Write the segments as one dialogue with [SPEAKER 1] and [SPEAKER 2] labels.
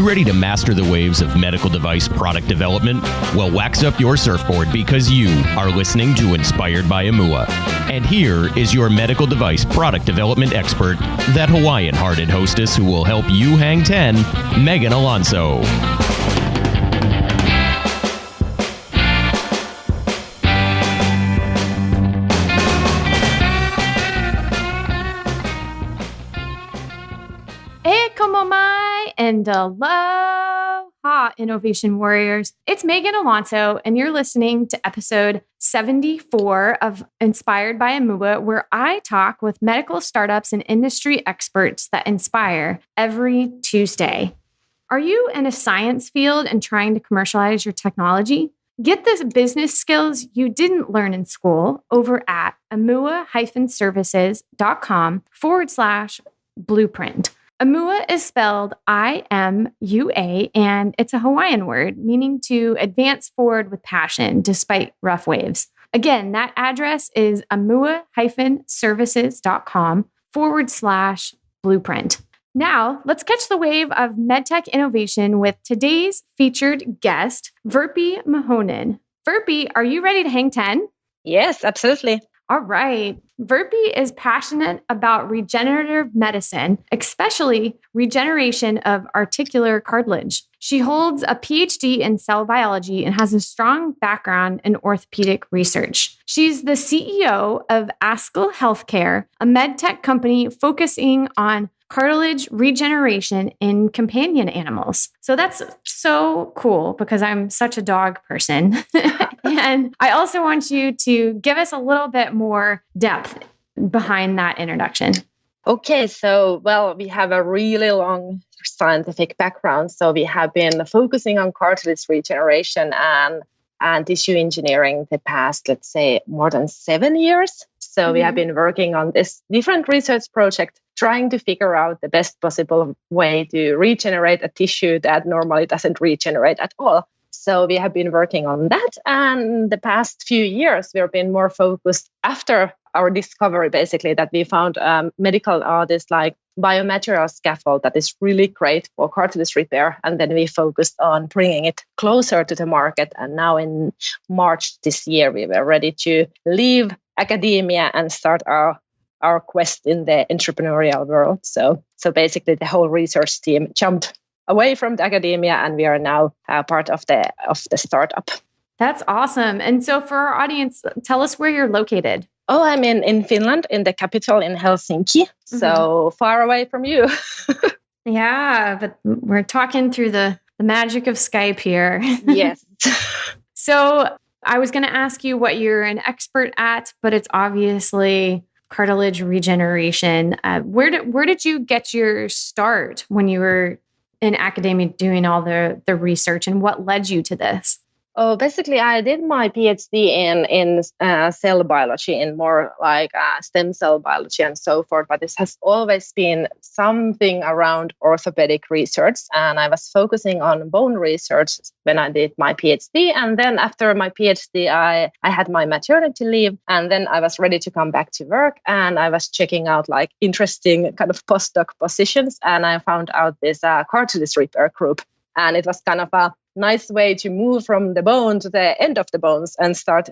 [SPEAKER 1] ready to master the waves of medical device product development? Well, wax up your surfboard because you are listening to Inspired by Imua. And here is your medical device product development expert, that Hawaiian-hearted hostess who will help you hang 10, Meghan Alonso.
[SPEAKER 2] And aloha, innovation warriors. It's Meghan Alonso, and you're listening to episode 74 of Inspired by Imua, where I talk with medical startups and industry experts that inspire every Tuesday. Are you in a science field and trying to commercialize your technology? Get the business skills you didn't learn in school over at imua-services.com/blueprint. Imua is spelled I-M-U-A, and it's a Hawaiian word meaning to advance forward with passion despite rough waves. Again, that address is imua-services.com/blueprint. Now, let's catch the wave of medtech innovation with today's featured guest, Virpi Muhonen. Virpi, are you ready to hang 10?
[SPEAKER 3] Yes, absolutely.
[SPEAKER 2] All right. Virpi is passionate about regenerative medicine, especially regeneration of articular cartilage. She holds a PhD in cell biology and has a strong background in orthopedic research. She's the CEO of Askel Healthcare, a medtech company focusing on cartilage regeneration in companion animals. So that's so cool because I'm such a dog person. And I also want you to give us a little bit more depth behind that introduction.
[SPEAKER 3] Okay, so, we have a really long scientific background. So we have been focusing on cartilage regeneration and tissue engineering the past, let's say, more than 7 years. So we have been working on this different research project, trying to figure out the best possible way to regenerate a tissue that normally doesn't regenerate at all. So we have been working on that. And the past few years, we've been more focused after our discovery, basically, that we found medical this like biomaterial scaffold that is really great for cartilage repair. And then we focused on bringing it closer to the market. And now in March this year, we were ready to leave academia and start our quest in the entrepreneurial world. So basically, the whole research team jumped away from the academia, and we are now part of the startup.
[SPEAKER 2] That's awesome. And so for our audience, tell us where you're located.
[SPEAKER 3] Oh, I'm in Finland, in the capital, in Helsinki. So far away from you.
[SPEAKER 2] Yeah, but we're talking through the magic of Skype here.
[SPEAKER 3] Yes.
[SPEAKER 2] So I was going to ask you what you're an expert at, but it's obviously cartilage regeneration. Where did you get your start when you were in academia doing all the research, and what led you to this?
[SPEAKER 3] Oh, basically, I did my PhD in cell biology, in more like stem cell biology and so forth. But this has always been something around orthopedic research. And I was focusing on bone research when I did my PhD. And then after my PhD, I had my maternity leave. And then I was ready to come back to work. And I was checking out like interesting kind of postdoc positions. And I found out this cartilage repair group. And it was kind of a nice way to move from the bone to the end of the bones and start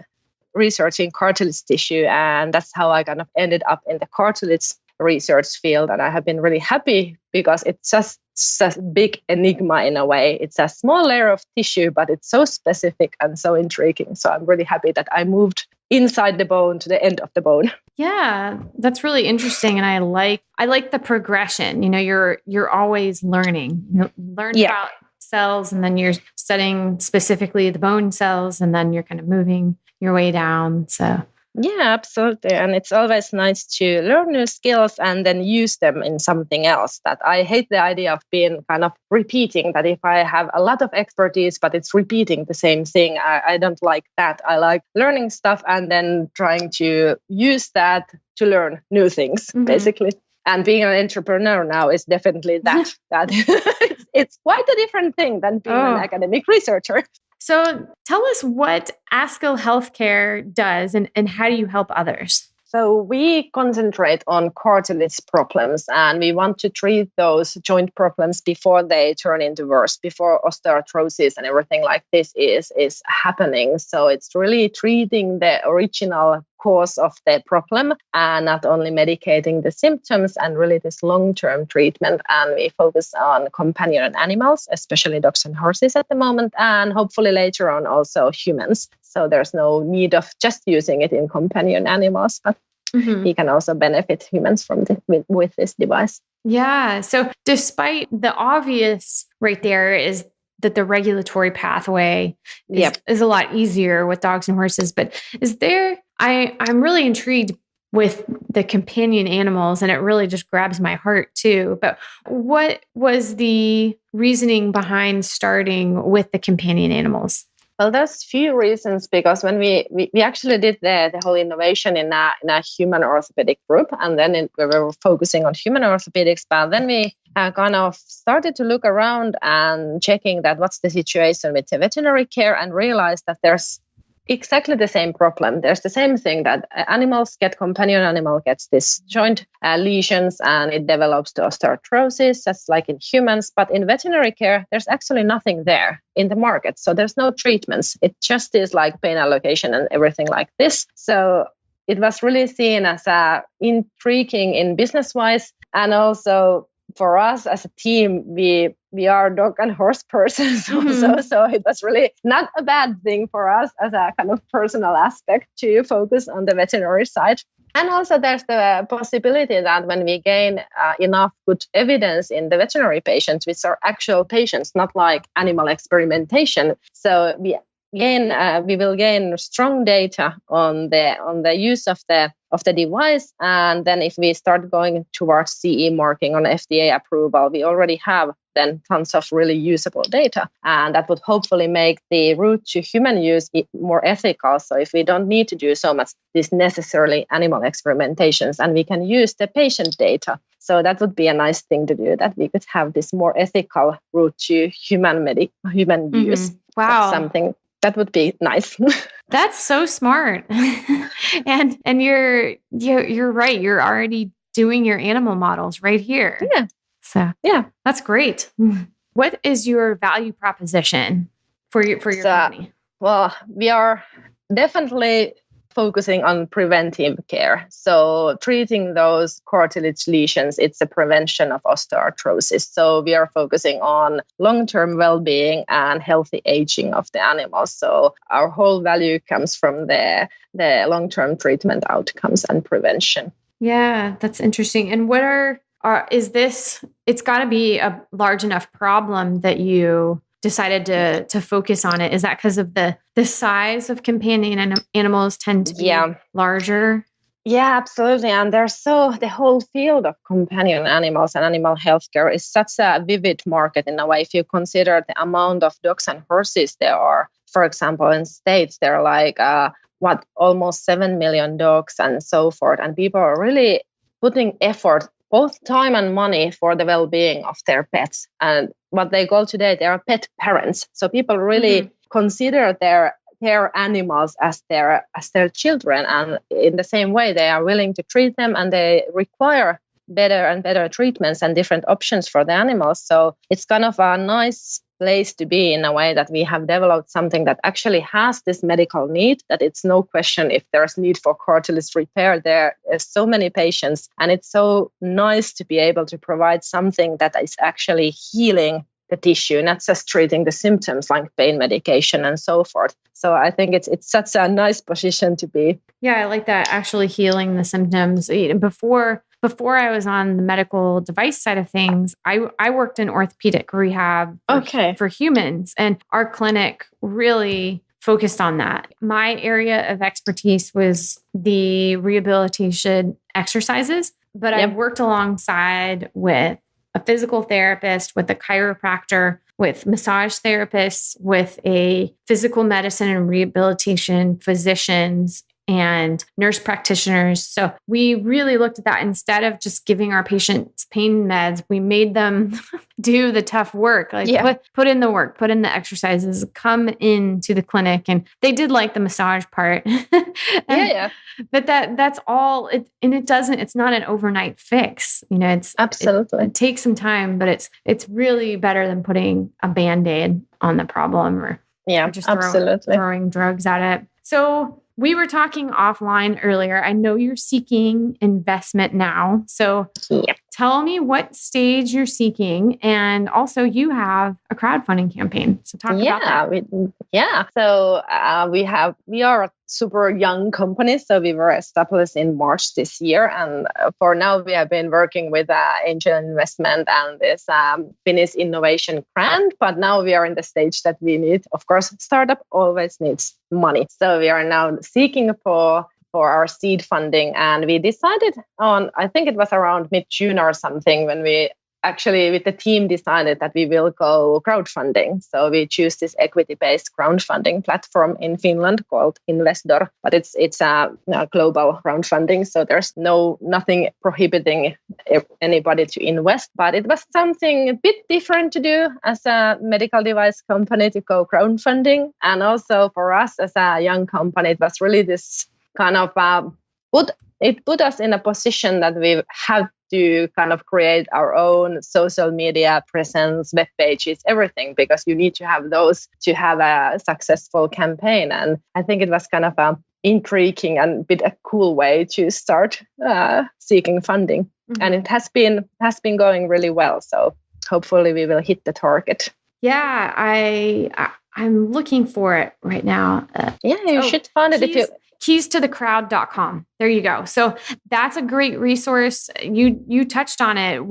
[SPEAKER 3] researching cartilage tissue. And that's how I kind of ended up in the cartilage research field. And I have been really happy because it's just a big enigma in a way. It's a small layer of tissue, but it's so specific and so intriguing. So I'm really happy that I moved inside the bone to the end of the bone.
[SPEAKER 2] Yeah, that's really interesting. And I like the progression. You know, you're always learning. Learn about cells, and then you're studying specifically the bone cells, and then you're kind of moving your way down. So
[SPEAKER 3] yeah, absolutely. And it's always nice to learn new skills and then use them in something else. That I hate the idea of being kind of repeating, that if I have a lot of expertise, but it's repeating the same thing, I don't like that. I like learning stuff and then trying to use that to learn new things, basically. And being an entrepreneur now is definitely that. It's quite a different thing than being an academic researcher.
[SPEAKER 2] So tell us what Askel Healthcare does and how do you help others?
[SPEAKER 3] So we concentrate on cartilage problems, and we want to treat those joint problems before they turn into worse, before osteoarthritis and everything like this is happening. So it's really treating the original cause of the problem and not only medicating the symptoms, and really this long-term treatment. And we focus on companion animals, especially dogs and horses at the moment, and hopefully later on also humans. So there's no need of just using it in companion animals, but we can also benefit humans from with this device.
[SPEAKER 2] Yeah. So despite the obvious right there is that the regulatory pathway is a lot easier with dogs and horses, but is there, I'm really intrigued with the companion animals, and it really just grabs my heart too. But what was the reasoning behind starting with the companion animals?
[SPEAKER 3] Well, there's few reasons, because when we actually did the whole innovation in a human orthopedic group, and then we were focusing on human orthopedics, but then we kind of started to look around and checking that what's the situation with the veterinary care, and realized that there's exactly the same problem. There's the same thing that companion animal gets this joint lesions, and it develops to osteoarthritis, just like in humans. But in veterinary care, there's actually nothing there in the market. So there's no treatments. It just is like pain allocation and everything like this. So it was really seen as intriguing in business-wise, and also for us as a team, we are dog and horse persons also. So it was really not a bad thing for us as a kind of personal aspect to focus on the veterinary side. And also there's the possibility that when we gain enough good evidence in the veterinary patients, which are actual patients, not like animal experimentation. So we will gain strong data on the use of the device, and then if we start going towards CE marking on FDA approval, we already have then tons of really usable data, and that would hopefully make the route to human use more ethical. So if we don't need to do so much this necessarily animal experimentations, and we can use the patient data, so that would be a nice thing to do, that we could have this more ethical route to human use.
[SPEAKER 2] Wow,
[SPEAKER 3] that's something that would be nice.
[SPEAKER 2] That's so smart. and you're right. You're already doing your animal models right here.
[SPEAKER 3] Yeah.
[SPEAKER 2] So that's great. What is your value proposition for your company?
[SPEAKER 3] Well, we are definitely focusing on preventive care. So treating those cartilage lesions, it's a prevention of osteoarthritis. So we are focusing on long-term well-being and healthy aging of the animals. So our whole value comes from the long-term treatment outcomes and prevention.
[SPEAKER 2] Yeah, that's interesting. And what is this? It's got to be a large enough problem that you decided to focus on it. Is that because of the size of companion animals tend to be larger?
[SPEAKER 3] Yeah, absolutely. And the whole field of companion animals and animal healthcare is such a vivid market in a way. If you consider the amount of dogs and horses there are, for example, in States, there are like almost 7 million dogs and so forth. And people are really putting effort, both time and money, for the well-being of their pets. And what they call today, they are pet parents. So people really consider their animals as their children, and in the same way they are willing to treat them, and they require better and better treatments and different options for the animals. So it's kind of a nice place to be, in a way that we have developed something that actually has this medical need, that it's no question if there's need for cartilage repair. There are so many patients, and it's so nice to be able to provide something that is actually healing the tissue, not just treating the symptoms like pain medication and so forth. So I think it's such a nice position to be. Yeah,
[SPEAKER 2] I like that, actually healing the symptoms. Before I was on the medical device side of things, I worked in orthopedic rehab for humans, and our clinic really focused on that. My area of expertise was the rehabilitation exercises, but I worked alongside with a physical therapist, with a chiropractor, with massage therapists, with a physical medicine and rehabilitation physicians, and nurse practitioners. So we really looked at that. Instead of just giving our patients pain meds, we made them do the tough work, like put in the work, put in the exercises, come into the clinic. And they did like the massage part. But that's all it, and it's not an overnight fix.
[SPEAKER 3] Absolutely.
[SPEAKER 2] It takes some time, but it's really better than putting a Band-Aid on the problem or just throwing drugs at it. So we were talking offline earlier. I know you're seeking investment now. So tell me what stage you're seeking. And also you have a crowdfunding campaign. So talk about that.
[SPEAKER 3] So we are a super young company. So we were established in March this year. And for now, we have been working with angel investment and this Finnish innovation grant. But now we are in the stage that we need, of course, startup always needs money. So we are now seeking for our seed funding. And we decided on, I think it was around mid-June or something, when we actually with the team decided that we will go crowdfunding. So we choose this equity-based crowdfunding platform in Finland called Investor, but it's a global crowdfunding. So there's nothing prohibiting anybody to invest. But it was something a bit different to do as a medical device company to go crowdfunding. And also for us as a young company, it was really this kind of put us in a position that we have to kind of create our own social media presence, web pages, everything, because you need to have those to have a successful campaign. And I think it was kind of a intriguing and a cool way to start seeking funding. Mm-hmm. And it has been going really well. So hopefully we will hit the target.
[SPEAKER 2] Yeah, I'm looking for it right now.
[SPEAKER 3] You should find it
[SPEAKER 2] keystothecrowd.com. There you go. So that's a great resource. You touched on it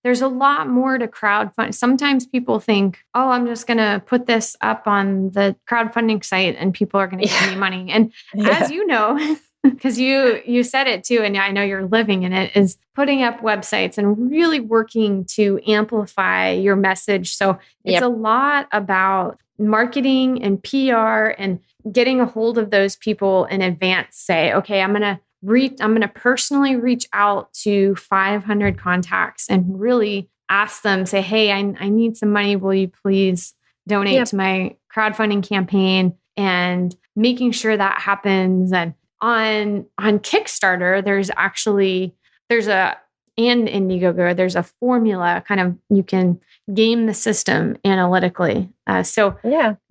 [SPEAKER 2] there's a lot more to crowdfund. Sometimes people think, oh, I'm just going to put this up on the crowdfunding site and people are going to give me money. And as you know, because you said it too, and I know you're living in it, is putting up websites and really working to amplify your message. So it's a lot about marketing and PR and getting a hold of those people in advance. Say, okay, I'm going to personally reach out to 500 contacts and really ask them, say, hey, I need some money. Will you please donate to my crowdfunding campaign? And making sure that happens. And on Kickstarter, and Indiegogo, there's a formula kind of, you can game the system analytically.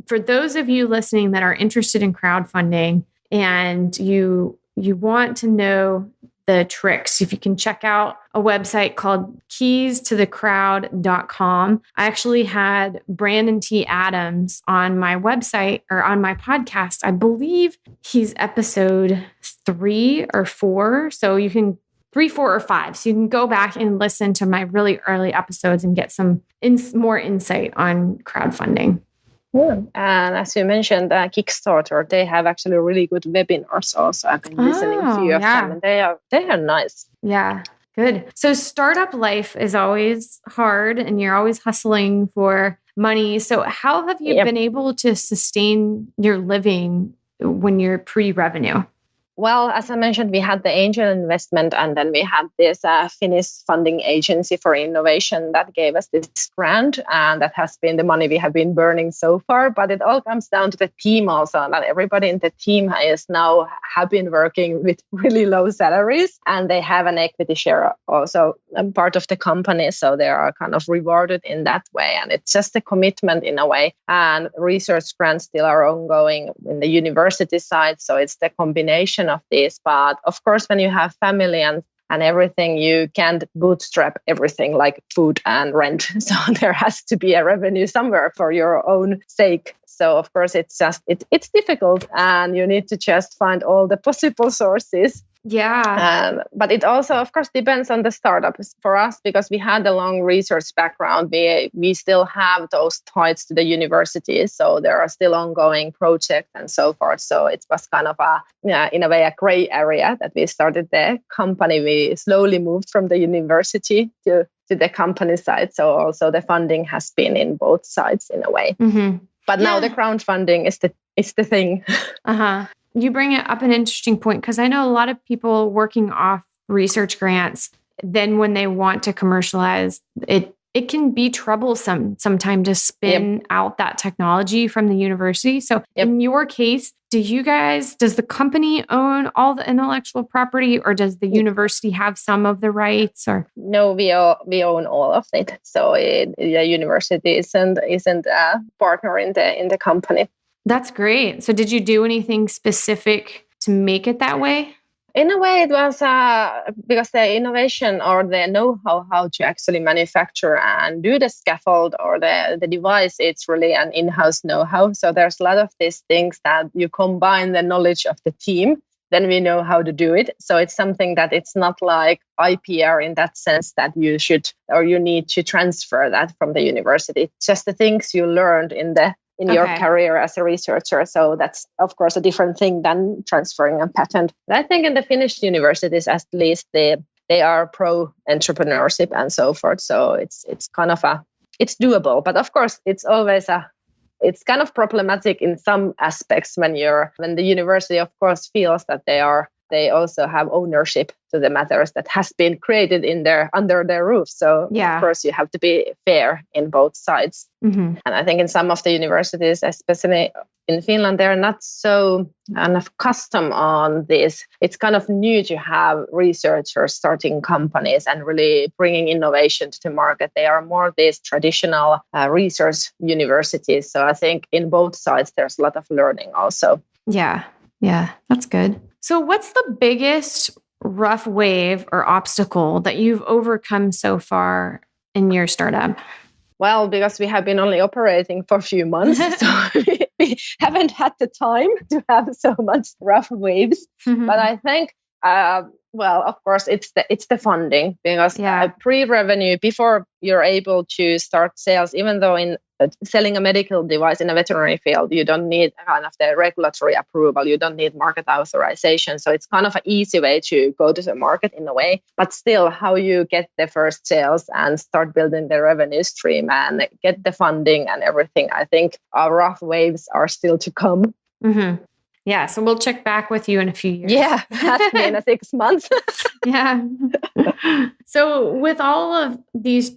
[SPEAKER 2] For those of you listening that are interested in crowdfunding and you want to know the tricks, if you can check out a website called keystothecrowd.com. I actually had Brandon T. Adams on my website or on my podcast. I believe he's episode 3 or 4. So you can 3, 4, or 5. So you can go back and listen to my really early episodes and get some more insight on crowdfunding.
[SPEAKER 3] Yeah. And as you mentioned, Kickstarter, they have actually really good webinars also. I've been listening to you of them, and they are nice.
[SPEAKER 2] Yeah, good. So startup life is always hard and you're always hustling for money. So how have you been able to sustain your living when you're pre-revenue?
[SPEAKER 3] Well, as I mentioned, we had the angel investment, and then we had this Finnish funding agency for innovation that gave us this grant, and that has been the money we have been burning so far. But it all comes down to the team also, that everybody in the team have been working with really low salaries, and they have an equity share also part of the company, so they are kind of rewarded in that way. And it's just a commitment in a way. And research grants still are ongoing in the university side, so it's the combination of this. But of course, when you have family and everything, you can't bootstrap everything like food and rent. So there has to be a revenue somewhere for your own sake. So of course, it's difficult, and you need to just find all the possible sources.
[SPEAKER 2] Yeah.
[SPEAKER 3] But it also, of course, depends on the startup. For us, because we had a long research background, we still have those ties to the universities. So there are still ongoing projects and so forth. So it was kind of in a way, a gray area that we started the company. We slowly moved from the university to the company side. So also the funding has been in both sides in a way. Mm-hmm. But now the crowdfunding is the thing.
[SPEAKER 2] Uh-huh. you bring up an interesting point because I know a lot of people working off research grants, then when they want to commercialize, it can be troublesome sometimes to spin out that technology from the university. So in your case, does the company own all the intellectual property, or does the university have some of the rights? Or
[SPEAKER 3] no, we own all of it. So the university isn't a partner in the company.
[SPEAKER 2] That's great. So did you do anything specific to make it that way?
[SPEAKER 3] In a way, it was because the innovation or the know-how how to actually manufacture and do the scaffold or the device, it's really an in-house know-how. So there's a lot of these things that you combine the knowledge of the team, then we know how to do it. So it's something that it's not like IPR in that sense that you should or you need to transfer that from the university. It's just the things you learned in your career as a researcher. So that's, of course, a different thing than transferring a patent. But I think in the Finnish universities, at least, they are pro entrepreneurship and so forth. So it's kind of it's doable. But of course, it's always it's kind of problematic in some aspects when the university, of course, feels that they also have ownership to the matters that has been created under their roof. So of course you have to be fair in both sides. Mm-hmm. And I think in some of the universities, especially in Finland, they're not so kind of custom on this. It's kind of new to have researchers starting companies and really bringing innovation to the market. They are more these traditional research universities. So I think in both sides, there's a lot of learning also.
[SPEAKER 2] Yeah, that's good. So what's the biggest rough wave or obstacle that you've overcome so far in your startup?
[SPEAKER 3] Well, because we have been only operating for a few months, so we haven't had the time to have so much rough waves. Mm-hmm. But I think, of course, it's the funding, because pre-revenue, before you're able to start sales, even though in selling a medical device in a veterinary field, you don't need kind of the regulatory approval, you don't need market authorization. So it's kind of an easy way to go to the market in a way. But still, how you get the first sales and start building the revenue stream and get the funding and everything, I think our rough waves are still to come.
[SPEAKER 2] Mm-hmm. Yeah, so we'll check back with you in a few years.
[SPEAKER 3] Yeah, ask me in 6 months.
[SPEAKER 2] Yeah. So with all of these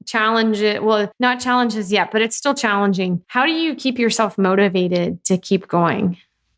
[SPEAKER 2] challenges, well, not challenges yet, but it's still challenging. How do you keep yourself motivated to keep going?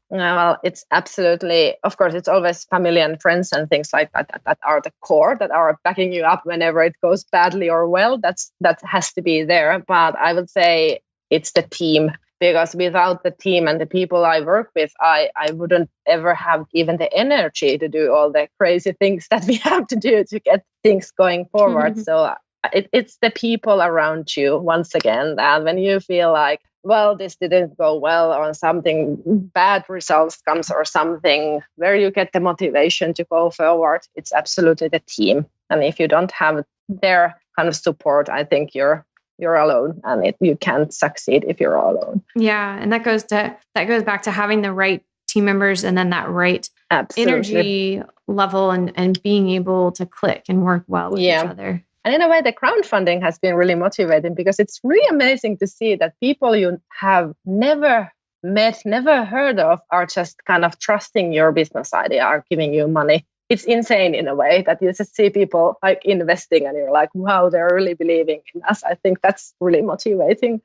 [SPEAKER 3] Well, it's absolutely, of course, it's always family and friends and things like that are the core, that are backing you up whenever it goes badly or well. That has to be there. But I would say it's the team. Because without the team and the people I work with, I wouldn't ever have even the energy to do all the crazy things that we have to do to get things going forward. Mm-hmm. So it's the people around you, once again, that when you feel like, well, this didn't go well, or something bad results comes, or something where you get the motivation to go forward, it's absolutely the team. And if you don't have their kind of support, I think you're alone, and you can't succeed if you're alone.
[SPEAKER 2] Yeah, and that goes back to having the right team members, and then that right energy level, and being able to click and work well with each other.
[SPEAKER 3] And in a way, the crowdfunding has been really motivating, because it's really amazing to see that people you have never met, never heard of, are just kind of trusting your business idea, are giving you money. It's insane in a way that you just see people like investing and you're like, wow, they're really believing in us. I think that's really motivating.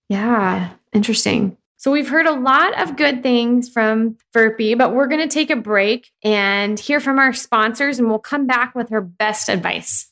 [SPEAKER 2] Yeah, interesting. So we've heard a lot of good things from Virpi, but we're going to take a break and hear from our sponsors, and we'll come back with her best advice.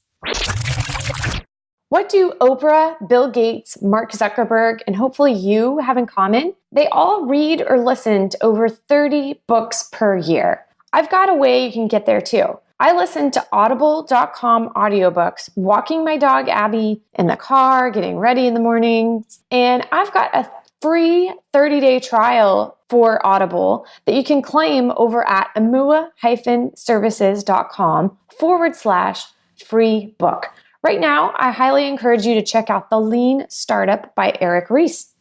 [SPEAKER 2] What do Oprah, Bill Gates, Mark Zuckerberg, and hopefully you have in common? They all read or listen to over 30 books per year. I've got a way you can get there too. I listen to audible.com audiobooks, walking my dog Abby in the car, getting ready in the mornings, and I've got a free 30-day trial for Audible that you can claim over at imua-services.com/free book. Right now, I highly encourage you to check out The Lean Startup by Eric Reis.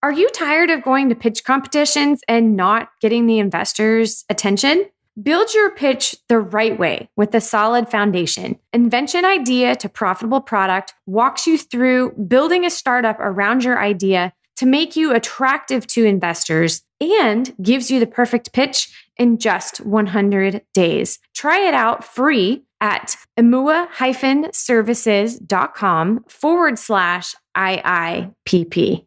[SPEAKER 2] Are you tired of going to pitch competitions and not getting the investors' attention? Build your pitch the right way with a solid foundation. Invention Idea to Profitable Product walks you through building a startup around your idea, to make you attractive to investors and gives you the perfect pitch in just 100 days. Try it out free at imua-services.com/IIPP.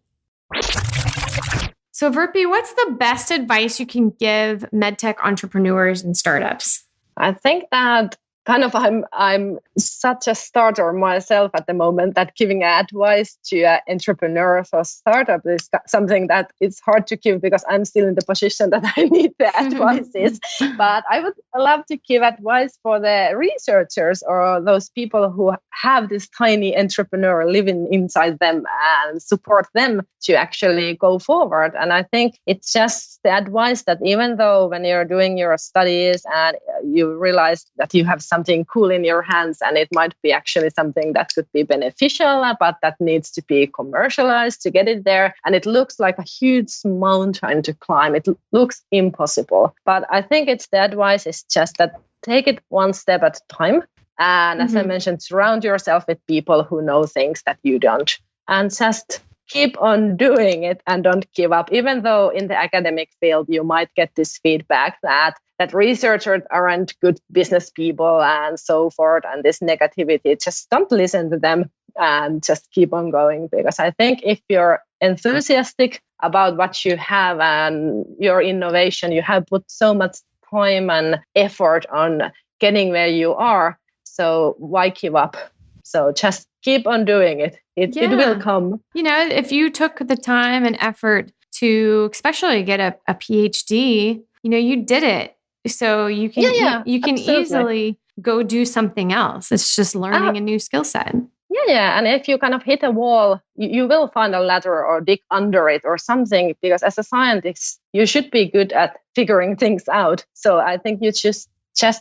[SPEAKER 2] So Virpi, what's the best advice you can give medtech entrepreneurs and startups?
[SPEAKER 3] I think that kind of I'm such a starter myself at the moment that giving advice to entrepreneurs or startup is something that it's hard to give because I'm still in the position that I need the advices. But I would love to give advice for the researchers or those people who have this tiny entrepreneur living inside them and support them to actually go forward. And I think it's just the advice that even though when you're doing your studies and you realize that you have something cool in your hands and it might be actually something that could be beneficial, but that needs to be commercialized to get it there. And it looks like a huge mountain to climb. It looks impossible. But I think the advice is just that take it one step at a time. And as I mentioned, surround yourself with people who know things that you don't. And just keep on doing it and don't give up. Even though in the academic field, you might get this feedback that researchers aren't good business people and so forth, and this negativity, just don't listen to them and just keep on going. Because I think if you're enthusiastic about what you have and your innovation, you have put so much time and effort on getting where you are. So why give up? So just keep on doing it. It will come.
[SPEAKER 2] You know, if you took the time and effort to especially get a PhD, you know, you did it. So you can you can easily go do something else. It's just learning a new skill set.
[SPEAKER 3] Yeah. And if you kind of hit a wall, you will find a ladder or dig under it or something, because as a scientist, you should be good at figuring things out. So I think you just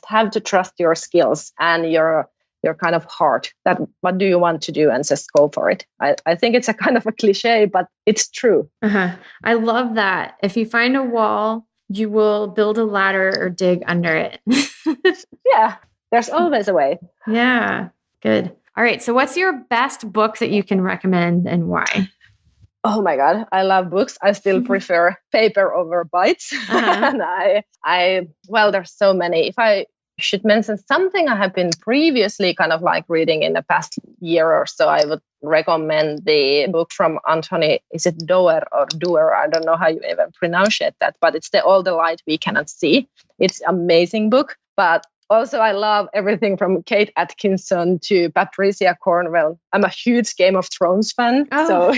[SPEAKER 3] have to trust your skills and your kind of heart, that what do you want to do, and just go for it. I think it's a kind of a cliche, but it's true.
[SPEAKER 2] I love that. If you find a wall, you will build a ladder or dig under it.
[SPEAKER 3] Yeah, there's always a way.
[SPEAKER 2] Yeah, good. All right. So what's your best book that you can recommend and why?
[SPEAKER 3] Oh my God, I love books. I still prefer paper over bites. And there's so many. If I should mention something I have been previously kind of like reading in the past year or so, I would recommend the book from Anthony, is it Doerr or Doerr? I don't know how you even pronounce that, but it's All the Light We Cannot See. It's an amazing book, but also I love everything from Kate Atkinson to Patricia Cornwell. I'm a huge Game of Thrones fan. So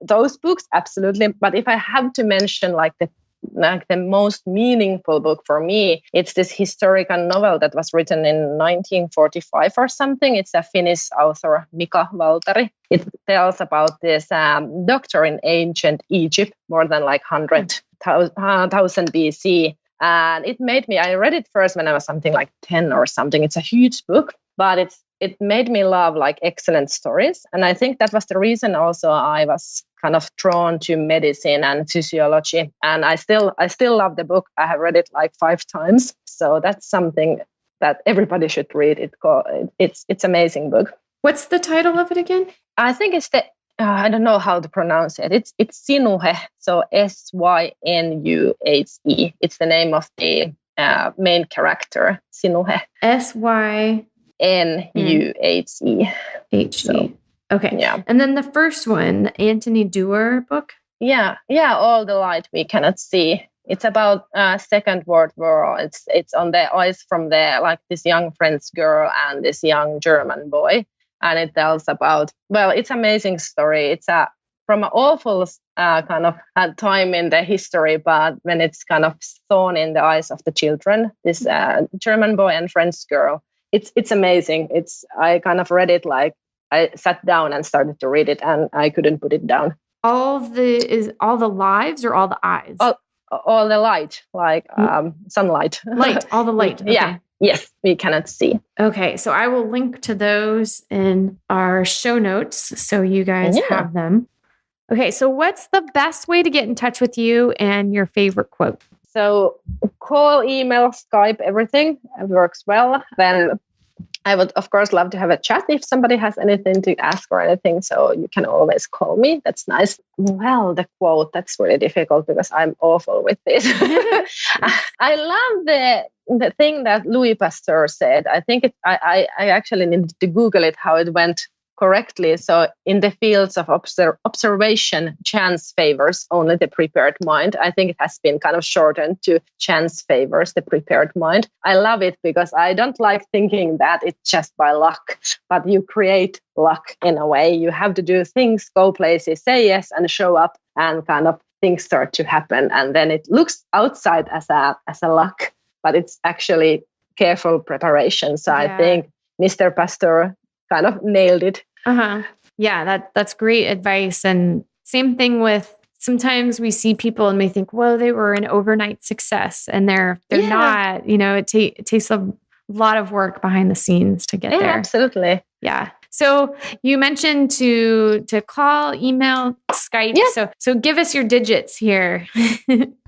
[SPEAKER 3] those books, absolutely. But if I have to mention like the most meaningful book for me, it's this historical novel that was written in 1945 or something. It's a Finnish author, Mika Valtari. It tells about this doctor in ancient Egypt, more than like 100,000 BC. And it made me, I read it first when I was something like 10 or something. It's a huge book, but it made me love like excellent stories. And I think that was the reason also I was kind of drawn to medicine and physiology. And I still love the book. I have read it like 5 times. So that's something that everybody should read. It's amazing book.
[SPEAKER 2] What's the title of it again?
[SPEAKER 3] I think it's I don't know how to pronounce it. It's Sinuhe, so Synuhe. It's the name of the main character, Sinuhe. Synuhe.
[SPEAKER 2] So, okay. Yeah. And then the first one, the Anthony Doerr book?
[SPEAKER 3] Yeah. All the Light We Cannot See. It's about Second World War. It's on the eyes from this young French girl and this young German boy. And it tells about, it's an amazing story. It's from an awful kind of time in the history, but when it's kind of thrown in the eyes of the children, this German boy and French girl, it's amazing. I kind of read it like I sat down and started to read it, and I couldn't put it down.
[SPEAKER 2] All the lives or all the eyes?
[SPEAKER 3] All the light, like sunlight.
[SPEAKER 2] Light, all the light. Okay.
[SPEAKER 3] Yeah. Yes, we cannot see.
[SPEAKER 2] Okay, so I will link to those in our show notes so you guys have them. Okay, so what's the best way to get in touch with you and your favorite quote?
[SPEAKER 3] So call, email, Skype, everything works well. Then I would, of course, love to have a chat if somebody has anything to ask or anything. So you can always call me. That's nice. Well, the quote, that's really difficult because I'm awful with this. I love the thing that Louis Pasteur said. I think I actually needed to Google it, how it went correctly. So in the fields of observation, chance favors only the prepared mind. I think it has been kind of shortened to chance favors the prepared mind. I love it because I don't like thinking that it's just by luck, but you create luck in a way. You have to do things, go places, say yes, and show up, and kind of things start to happen. And then it looks outside as a luck, but it's actually careful preparation. So I think Mr. Pasteur kind of nailed it.
[SPEAKER 2] Yeah, that's great advice. And same thing with, sometimes we see people and we think, well, they were an overnight success, and they're not. It takes a lot of work behind the scenes to get there.
[SPEAKER 3] Absolutely.
[SPEAKER 2] Yeah. So you mentioned to call, email, Skype. Yeah. So give us your digits here.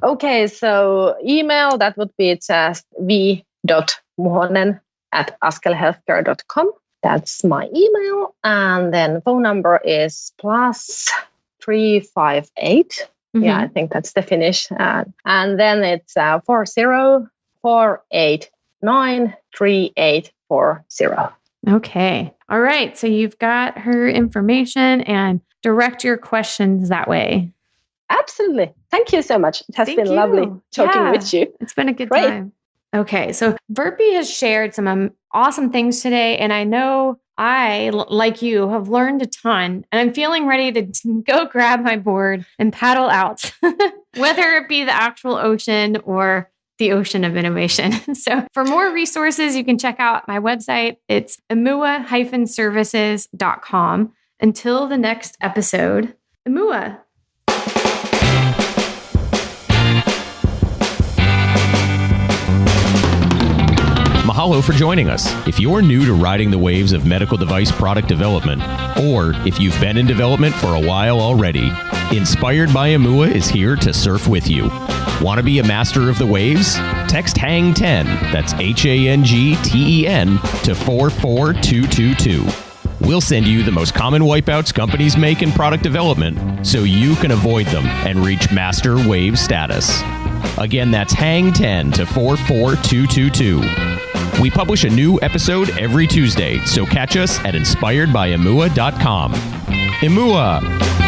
[SPEAKER 3] Okay. So email, that would be just v.muhonen@askelhealthcare.com. That's my email. And then phone number is +358. Yeah, I think that's the Finnish. And then it's 40-489-3840.
[SPEAKER 2] Okay. All right. So you've got her information, and direct your questions that way.
[SPEAKER 3] Absolutely. Thank you so much. It has been lovely talking with you.
[SPEAKER 2] It's been a good time. Okay. So Virpi has shared some awesome things today. And I know I, like you, have learned a ton, and I'm feeling ready to go grab my board and paddle out, whether it be the actual ocean or the ocean of innovation. So for more resources, you can check out my website. It's imua-services.com. Until the next episode, Imua.
[SPEAKER 1] Mahalo for joining us. If you're new to riding the waves of medical device product development, or if you've been in development for a while already, Inspired by Imua is here to surf with you. Want to be a master of the waves? Text HANG10, that's HANGTEN, to 44222. We'll send you the most common wipeouts companies make in product development so you can avoid them and reach master wave status. Again, that's HANG10 to 44222. We publish a new episode every Tuesday, so catch us at inspiredbyimua.com. Imua!